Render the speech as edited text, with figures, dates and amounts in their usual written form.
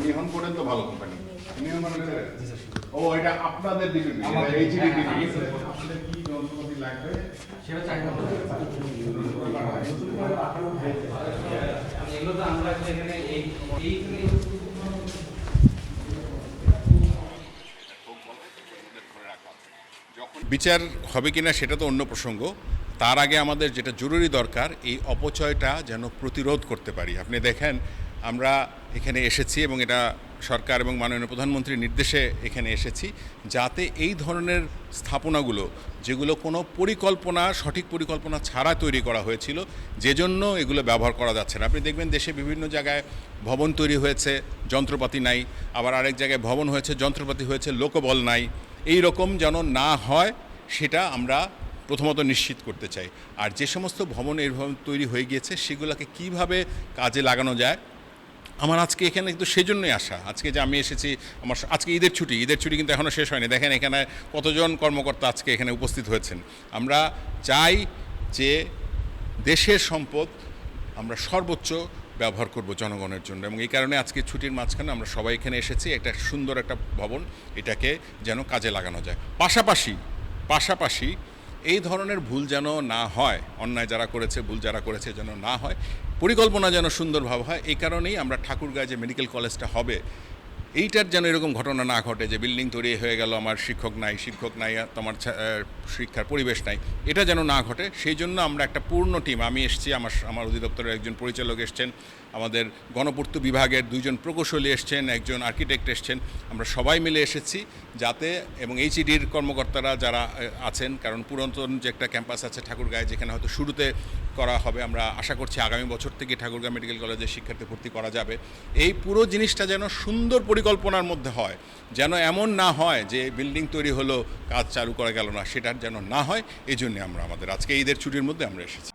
Nihon করেন তো ভালো কোম্পানি নিহন মানে ও এটা আপনাদের দিকে এইচডি দিকে আপনাদের কি যন্ত্রপাতি লাগবে সেটা চাহিদা এগুলো তো আমরা এখানে এই বিচার হবে কিনা সেটা তো অন্য প্রসঙ্গ। তার আগে আমাদের যেটা জরুরি দরকার, এই অপচয়টা যেন প্রতিরোধ করতে পারি। আপনি দেখেন আমরা এখানে এসেছি এবং এটা সরকার এবং মাননীয় প্রধানমন্ত্রীর নির্দেশে এখানে এসেছি, যাতে এই ধরনের স্থাপনাগুলো যেগুলো কোনো পরিকল্পনা সঠিক পরিকল্পনা ছাড়া তৈরি করা হয়েছিল, যে জন্য এগুলো ব্যবহার করা যাচ্ছে না। আপনি দেখবেন দেশে বিভিন্ন জায়গায় ভবন তৈরি হয়েছে, যন্ত্রপাতি নাই, আবার আরেক জায়গায় ভবন হয়েছে, যন্ত্রপাতি হয়েছে, লোকবল নাই। এই রকম যেন না হয় সেটা আমরা প্রথমত নিশ্চিত করতে চাই। আর যে সমস্ত ভবন এইভাবে তৈরি হয়ে গিয়েছে সেগুলোকে কিভাবে কাজে লাগানো যায়। আমার আজকে এখানে কিন্তু সেজন্যই আসা। আজকে যে আমি এসেছি, আমার আজকে ঈদের ছুটি কিন্তু এখনও শেষ হয়নি। দেখেন এখানে কতজন কর্মকর্তা আজকে এখানে উপস্থিত হয়েছেন। আমরা চাই যে দেশের সম্পদ আমরা সর্বোচ্চ ব্যবহার করব জনগণের জন্য, এবং এই কারণে আজকে ছুটির মাঝখানে আমরা সবাই এখানে এসেছি। একটা সুন্দর একটা ভবন, এটাকে যেন কাজে লাগানো যায়। পাশাপাশি এই ধরনের ভুল যেন না হয়, অন্যায় যারা করেছে, ভুল যারা করেছে যেন না হয়, পরিকল্পনা যেন সুন্দরভাবে হয়। এই কারণেই আমরা ঠাকুরগাঁয়ে যে মেডিকেল কলেজটা হবে, এইটার যেন এরকম ঘটনা না ঘটে যে বিল্ডিং তৈরি হয়ে গেল, আমার শিক্ষক নাই, তোমার শিক্ষার পরিবেশ নাই, এটা যেন না ঘটে। সেই জন্য আমরা একটা পূর্ণ টিম, আমি এসেছি, আমার অধিদপ্তরের একজন পরিচালক এসছেন, আমাদের গণপূর্ত বিভাগের 2জন প্রকৌশলী এসছেন, একজন আর্কিটেক্ট এসছেন, আমরা সবাই মিলে এসেছি যাতে, এবং এইচইডির কর্মকর্তারা যারা আছেন, কারণ পুরাতন যে একটা ক্যাম্পাস আছে ঠাকুরগাঁয়ে, যেখানে হয়তো শুরুতে করা হবে, আমরা আশা করছি আগামী বছর থেকে ঠাকুরগাঁও মেডিকেল কলেজে শিক্ষার্থী ভর্তি করা যাবে। এই পুরো জিনিসটা যেন সুন্দর পরিকল্পনার মধ্যে হয়, যেন এমন না হয় যে বিল্ডিং তৈরি হলো, কাজ চালু করা গেল না, সেটার যেন না হয়। এই জন্যে আমরা আমাদের আজকে ঈদের ছুটির মধ্যে আমরা এসেছি।